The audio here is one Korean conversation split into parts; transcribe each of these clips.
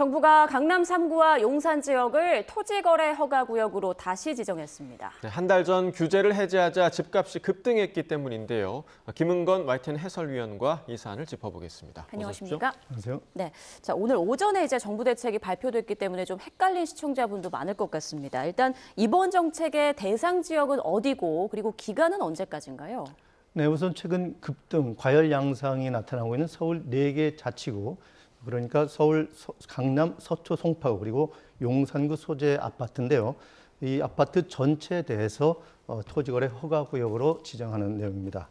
정부가 강남 3구와 용산 지역을 토지거래 허가구역으로 다시 지정했습니다. 네, 한 달 전 규제를 해제하자 집값이 급등했기 때문인데요. 김은건 YTN 해설위원과 이 사안을 짚어보겠습니다. 안녕하십니까? 안녕하세요. 네, 자 오늘 오전에 이제 정부 대책이 발표됐기 때문에 좀 헷갈린 시청자분도 많을 것 같습니다. 일단 이번 정책의 대상 지역은 어디고 그리고 기간은 언제까지인가요? 네, 우선 최근 급등, 과열 양상이 나타나고 있는 서울 4개 자치구, 그러니까 서울 강남, 서초, 송파구 그리고 용산구 소재 아파트인데요. 이 아파트 전체에 대해서 토지거래 허가구역으로 지정하는 내용입니다.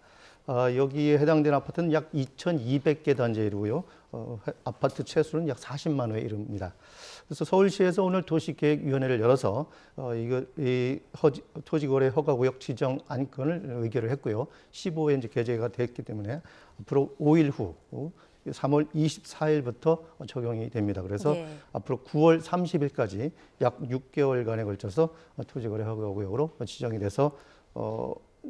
여기에 해당되는 아파트는 약 2,200개 단지에 이르고요. 아파트 채수는 약 40만 호에 이릅니다. 그래서 서울시에서 오늘 도시계획위원회를 열어서 이 토지거래 허가구역 지정 안건을 의결을 했고요. 15회 이제 개재가 됐기 때문에 앞으로 5일 후 3월 24일부터 적용이 됩니다. 그래서 앞으로 9월 30일까지 약 6개월간에 걸쳐서 토지거래 허가구역으로 지정이 돼서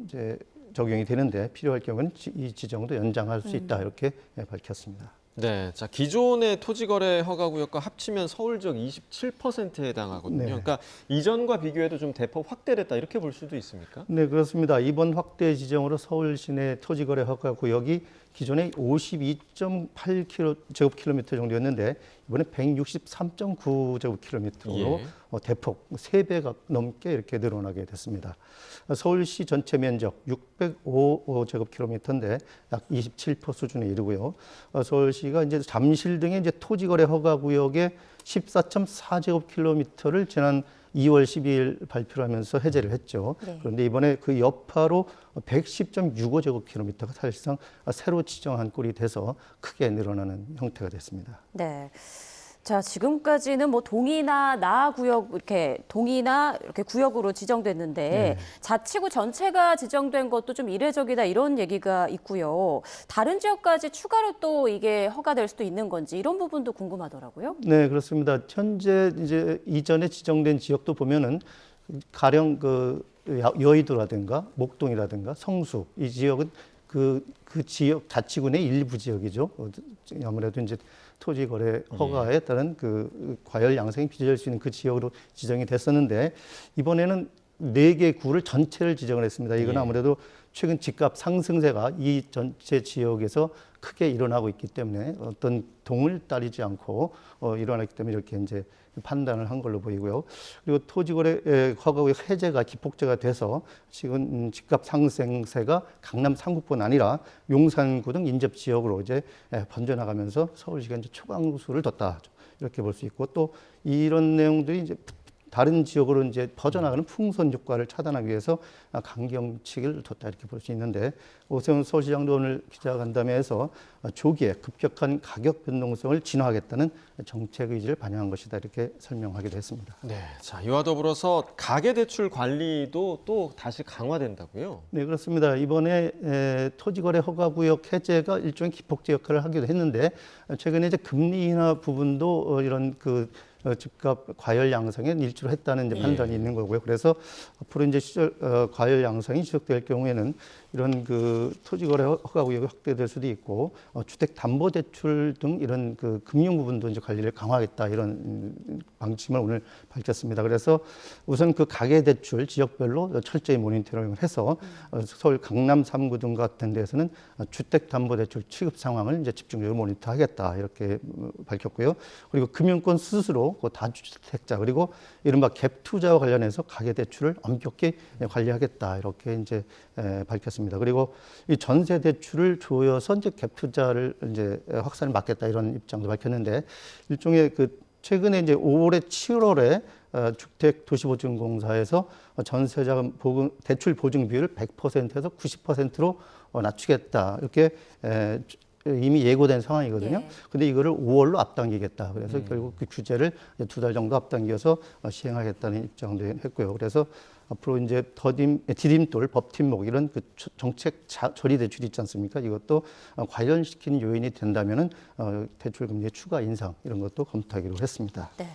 이제 적용이 되는데 필요할 경우는 이 지정도 연장할 수 있다 이렇게 밝혔습니다. 네, 자 기존의 토지거래 허가구역과 합치면 서울 지역 27%에 해당하거든요. 네. 그러니까 이전과 비교해도 좀 대폭 확대됐다 이렇게 볼 수도 있습니까? 네, 그렇습니다. 이번 확대 지정으로 서울 시내 토지거래 허가구역이 기존에 52.8제곱킬로미터 정도였는데 이번에 163.9제곱킬로미터로 대폭 3배가 넘게 이렇게 늘어나게 됐습니다. 서울시 전체 면적 605제곱킬로미터인데 약 27% 수준에 이르고요. 서울시가 이제 잠실 등의 이제 토지거래 허가구역의 14.4제곱킬로미터를 지난 2월 12일 발표를 하면서 해제를 했죠. 네. 그런데 이번에 그 여파로 110.65제곱킬로미터가 사실상 새로 지정한 꼴이 돼서 크게 늘어나는 형태가 됐습니다. 네. 자, 지금까지는 뭐 동이나 나 구역 이렇게 구역으로 지정됐는데 자치구 전체가 지정된 것도 좀 이례적이다 이런 얘기가 있고요. 다른 지역까지 추가로 또 이게 허가될 수도 있는 건지 이런 부분도 궁금하더라고요. 네, 그렇습니다. 현재 이제 이전에 지정된 지역도 보면은 가령 그 여의도라든가 목동이라든가 성수 이 지역은 그 지역 자치구 내 일부 지역이죠. 아무래도 이제 토지거래 허가에 따른 그 과열 양상이 빚어질 수 있는 그 지역으로 지정이 됐었는데 이번에는 4개 구를 전체를 지정을 했습니다. 이건 아무래도 최근 집값 상승세가 이 전체 지역에서 크게 일어나고 있기 때문에 어떤 동을 따르지 않고 일어났기 때문에 이렇게 이제 판단을 한 걸로 보이고요. 그리고 토지거래 허가구역 해제가 기폭제가 돼서 지금 집값 상승세가 강남 3구뿐 아니라 용산구 등 인접 지역으로 이제 번져나가면서 서울시가 이제 초강수를 뒀다 이렇게 볼 수 있고 또 이런 내용들이 이제 다른 지역으로 이제 퍼져나가는 풍선 효과를 차단하기 위해서 강경책을 뒀다 이렇게 볼 수 있는데 오세훈 서울시장도 오늘 기자간담회에서 조기에 급격한 가격 변동성을 진화하겠다는 정책 의지를 반영한 것이다 이렇게 설명하기도 했습니다. 네, 자 이와 더불어서 가계대출 관리도 또 다시 강화된다고요? 네, 그렇습니다. 이번에 토지거래 허가구역 해제가 일종의 기폭제 역할을 하기도 했는데 최근에 이제 금리 인하 부분도 이런 집값 과열 양상에 일조를 했다는 이제 판단이 있는 거고요. 그래서 앞으로 이제 과열 양상이 지속될 경우에는 이런 토지거래 허가구역이 확대될 수도 있고 주택담보대출 등 이런 금융 부분도 이제 관리를 강화하겠다 이런 방침을 오늘 밝혔습니다. 그래서 우선 가계대출 지역별로 철저히 모니터링을 해서 서울 강남 3구 등 같은 데서는 주택담보대출 취급 상황을 이제 집중적으로 모니터하겠다 이렇게 밝혔고요. 그리고 금융권 스스로 다주택자 그리고 이른바 갭 투자와 관련해서 가계대출을 엄격히 관리하겠다 이렇게 이제 밝혔습니다. 그리고 이 전세 대출을 조여서 이제 갭 투자를 이제 확산을 막겠다 이런 입장도 밝혔는데 일종의 최근에 이제 올해 7월에 주택도시보증공사에서 전세자금 대출 보증 비율을 100%에서 90%로 낮추겠다 이렇게 이미 예고된 상황이거든요. 근데 이거를 5월로 앞당기겠다. 그래서 결국 그 규제를 2달 정도 앞당겨서 시행하겠다는 입장도 했고요. 그래서 앞으로 이제 디딤돌, 법팀목 이런 정책 조리 대출이 있지 않습니까? 이것도 관련시키는 요인이 된다면은 대출 금리의 추가 인상 이런 것도 검토하기로 했습니다. 네.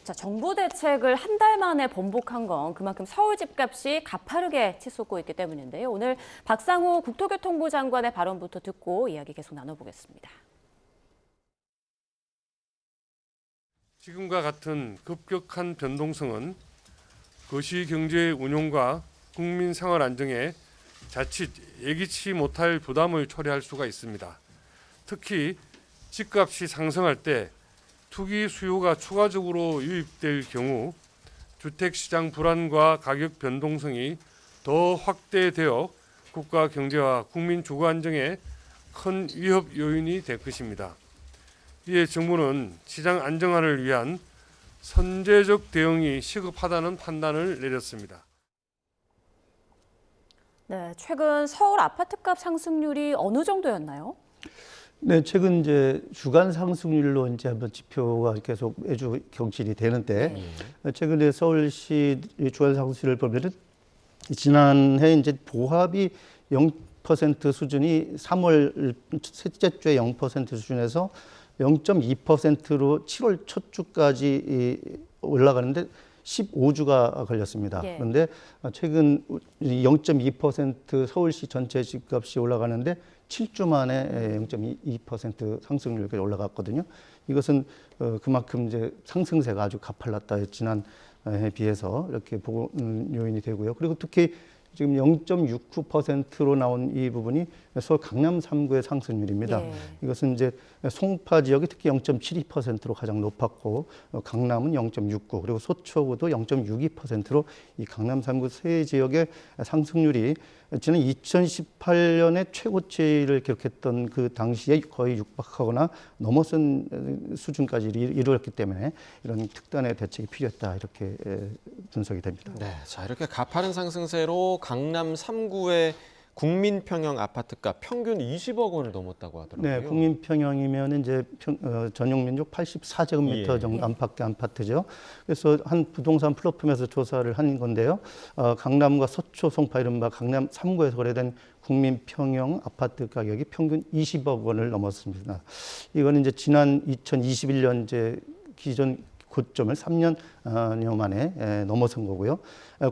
자, 정부 대책을 한 달 만에 번복한 건 그만큼 서울 집값이 가파르게 치솟고 있기 때문인데요. 오늘 박상우 국토교통부 장관의 발언부터 듣고 이야기 계속 나눠보겠습니다. 지금과 같은 급격한 변동성은 거시경제 운용과 국민 생활 안정에 자칫 예기치 못할 부담을 초래할 수가 있습니다. 특히 집값이 상승할 때 투기 수요가 추가적으로 유입될 경우 주택시장 불안과 가격 변동성이 더 확대되어 국가 경제와 국민 주거 안정에 큰 위협 요인이 될 것입니다. 이에 정부는 시장 안정화를 위한 선제적 대응이 시급하다는 판단을 내렸습니다. 네, 최근 서울 아파트값 상승률이 어느 정도였나요? 네, 최근 이제 주간 상승률로 이제 한번 지표가 계속 매주 경실이 되는데 최근에 서울시 주간 상승률을 보면은 지난해 이제 보합이 0% 수준이 3월 셋째 주에 0% 수준에서 0.2%로 7월 첫 주까지 올라가는데 15주가 걸렸습니다. 예. 그런데 최근 0.2% 서울시 전체 집값이 올라가는데 7주 만에 0.2% 상승률까지 올라갔거든요. 이것은 그만큼 이제 상승세가 아주 가팔랐다. 지난해에 비해서 이렇게 보는 요인이 되고요. 그리고 특히 지금 0.69%로 나온 이 부분이 서울 강남 3구의 상승률입니다. 예. 이것은 이제 송파 지역이 특히 0.72%로 가장 높았고 강남은 0.69 그리고 소초구도 0.62%로 이 강남 3구 세 지역의 상승률이 지난 2018년에 최고치를 기록했던 그 당시에 거의 육박하거나 넘어선 수준까지 이르렀기 때문에 이런 특단의 대책이 필요했다 이렇게 분석이 됩니다. 네, 자 이렇게 가파른 상승세로 강남 3구의 국민평형 아파트값 평균 20억 원을 넘었다고 하더라고요. 네, 국민평형이면 이제 전용 면적 84제곱미터 예. 정도 안팎의 아파트죠. 그래서 한 부동산 플랫폼에서 조사를 한 건데요. 강남과 서초, 송파 이른바 강남 3구에서 거래된 국민평형 아파트 가격이 평균 20억 원을 넘었습니다. 이거는 이제 지난 2021년 이제 기존 고점을 3년여 만에 넘어선 거고요.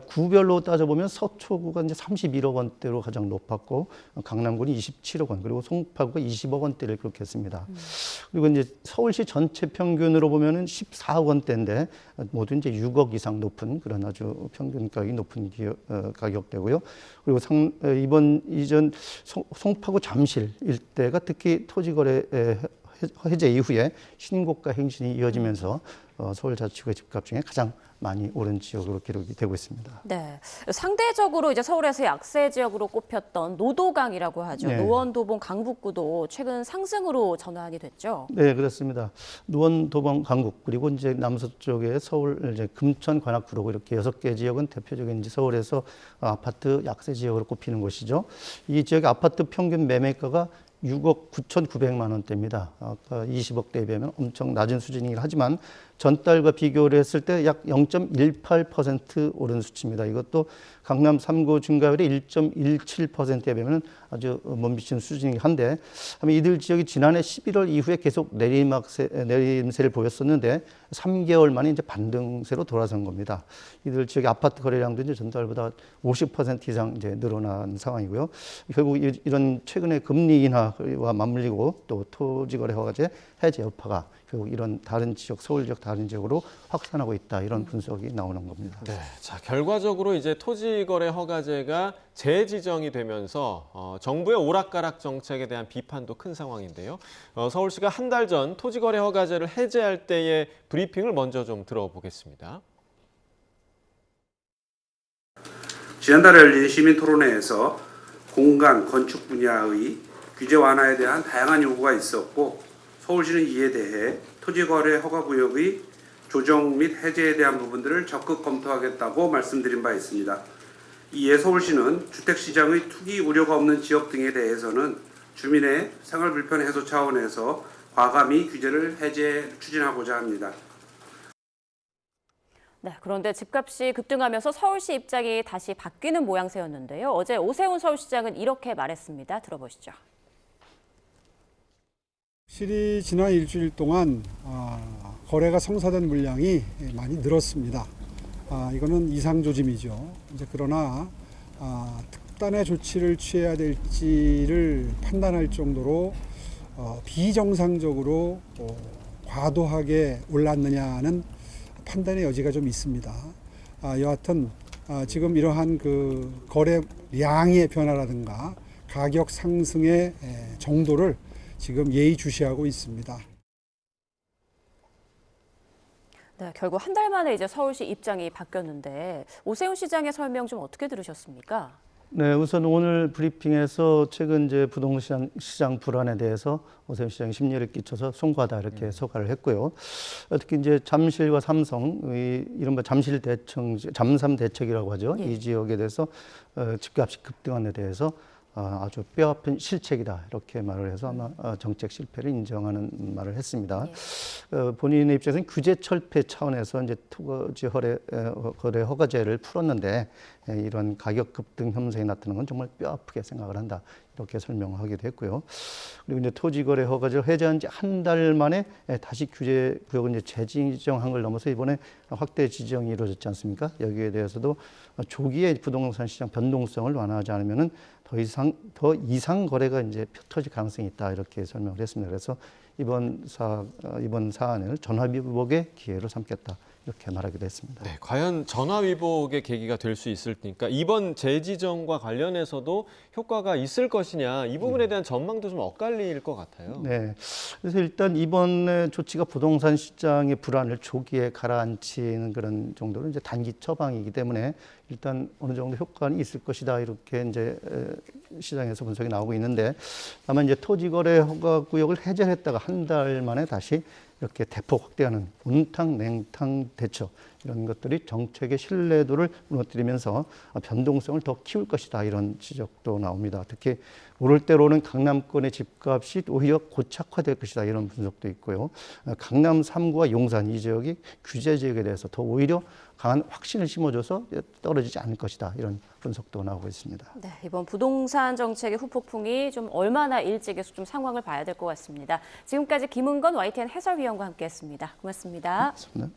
구별로 따져보면 서초구가 이제 31억 원대로 가장 높았고 강남구는 27억 원 그리고 송파구가 20억 원대를 기록했습니다. 그리고 이제 서울시 전체 평균으로 보면은 14억 원대인데 모두 이제 6억 이상 높은 그런 아주 평균 가격이 높은 가격대고요. 그리고 이전 송파구 잠실 일대가 특히 토지거래 해제 이후에 신고가 행진이 이어지면서 서울자치구의 집값 중에 가장 많이 오른 지역으로 기록이 되고 있습니다. 네, 상대적으로 이제 서울에서 약세 지역으로 꼽혔던 노도강이라고 하죠. 네. 노원, 도봉, 강북구도 최근 상승으로 전환이 됐죠. 네, 그렇습니다. 노원, 도봉, 강북 그리고 이제 남서쪽에 서울 이제 금천, 관악구로 이렇게 6개 지역은 대표적인 이제 서울에서 아파트 약세 지역으로 꼽히는 곳이죠. 이 지역의 아파트 평균 매매가가 6억 9,900만 원대입니다. 아까 20억대에 비하면 엄청 낮은 수준이긴 하지만 전달과 비교를 했을 때 약 0.18% 오른 수치입니다. 이것도 강남 3구 중가율의 1.17%에 비하면 아주 못 미치는 수준이긴 한데 이들 지역이 지난해 11월 이후에 계속 내림세를 보였었는데 3개월 만에 이제 반등세로 돌아선 겁니다. 이들 지역의 아파트 거래량도 이제 전달보다 50% 이상 이제 늘어난 상황이고요. 결국 이런 최근에 금리 인하와 맞물리고 또 토지거래 허가제 해제 여파가 결국 이런 다른 지역, 서울 지역 다른 지역으로 확산하고 있다 이런 분석이 나오는 겁니다. 네, 자 결과적으로 이제 토지거래 허가제가 재지정이 되면서 정부의 오락가락 정책에 대한 비판도 큰 상황인데요. 서울시가 한 달 전 토지거래 허가제를 해제할 때의 브리핑을 먼저 좀 들어보겠습니다. 지난달에 열린 시민토론회에서 공간, 건축 분야의 규제 완화에 대한 다양한 요구가 있었고 서울시는 이에 대해 토지거래 허가구역의 조정 및 해제에 대한 부분들을 적극 검토하겠다고 말씀드린 바 있습니다. 이에 서울시는 주택시장의 투기 우려가 없는 지역 등에 대해서는 주민의 생활불편 해소 차원에서 과감히 규제를 추진하고자 합니다. 네, 그런데 집값이 급등하면서 서울시 입장이 다시 바뀌는 모양새였는데요. 어제 오세훈 서울시장은 이렇게 말했습니다. 들어보시죠. 실이 지난 일주일 동안 거래가 성사된 물량이 많이 늘었습니다. 이거는 이상 조짐이죠. 이제 그러나 특단의 조치를 취해야 될지를 판단할 정도로 비정상적으로 과도하게 올랐느냐는 판단의 여지가 좀 있습니다. 여하튼 지금 이러한 그 거래량의 변화라든가 가격 상승의 정도를 지금 예의주시하고 있습니다. 네, 결국 한 달 만에 이제 서울시 입장이 바뀌었는데 오세훈 시장의 설명 좀 어떻게 들으셨습니까? 네, 우선 오늘 브리핑에서 최근 이제 부동산 시장 불안에 대해서 오세훈 시장이 심려를 끼쳐서 송구하다 이렇게 소가를 했고요. 특히 이제 잠실과 삼성, 이른바 잠실 대청, 잠삼 대책이라고 하죠. 예. 이 지역에 대해서 집값이 급등한 데 대해서 아주 뼈아픈 실책이다 이렇게 말을 해서 아마 정책 실패를 인정하는 말을 했습니다. 본인의 입장에서는 규제 철폐 차원에서 이제 토지 거래 허가제를 풀었는데 이런 가격 급등 현상이 나타나는 건 정말 뼈아프게 생각을 한다 이렇게 설명하기도 했고요. 그리고 이제 토지 거래 허가제를 해제한 지 한 달 만에 다시 규제 구역을 이제 재지정한 걸 넘어서 이번에 확대 지정이 이루어졌지 않습니까? 여기에 대해서도 조기에 부동산 시장 변동성을 완화하지 않으면은 더 이상 거래가 이제 터질 가능성이 있다 이렇게 설명을 했습니다. 그래서 이번 사안을 전화위복의 기회로 삼겠다 이렇게 말하기도 했습니다. 네, 과연 전화위복의 계기가 될 수 있을까? 이번 재지정과 관련해서도 효과가 있을 것이냐 이 부분에 대한 전망도 좀 엇갈릴 것 같아요. 네, 그래서 일단 이번의 조치가 부동산 시장의 불안을 조기에 가라앉히는 그런 정도로 이제 단기 처방이기 때문에 일단 어느 정도 효과는 있을 것이다 이렇게 이제 시장에서 분석이 나오고 있는데 다만 이제 토지거래 허가 구역을 해제했다가 한 달 만에 다시 이렇게 대폭 확대하는 온탕 냉탕 대처 이런 것들이 정책의 신뢰도를 무너뜨리면서 변동성을 더 키울 것이다 이런 지적도 나옵니다. 특히 오를 대로 오는 강남권의 집값이 오히려 고착화될 것이다 이런 분석도 있고요. 강남 3구와 용산 이 지역이 규제 지역에 대해서 더 오히려 강한 확신을 심어줘서 떨어지지 않을 것이다 이런 분석도 나오고 있습니다. 네, 이번 부동산 정책의 후폭풍이 좀 얼마나 일찍에서 좀 상황을 봐야 될 것 같습니다. 지금까지 김은건 YTN 해설위원과 함께했습니다. 고맙습니다. 고맙습니다.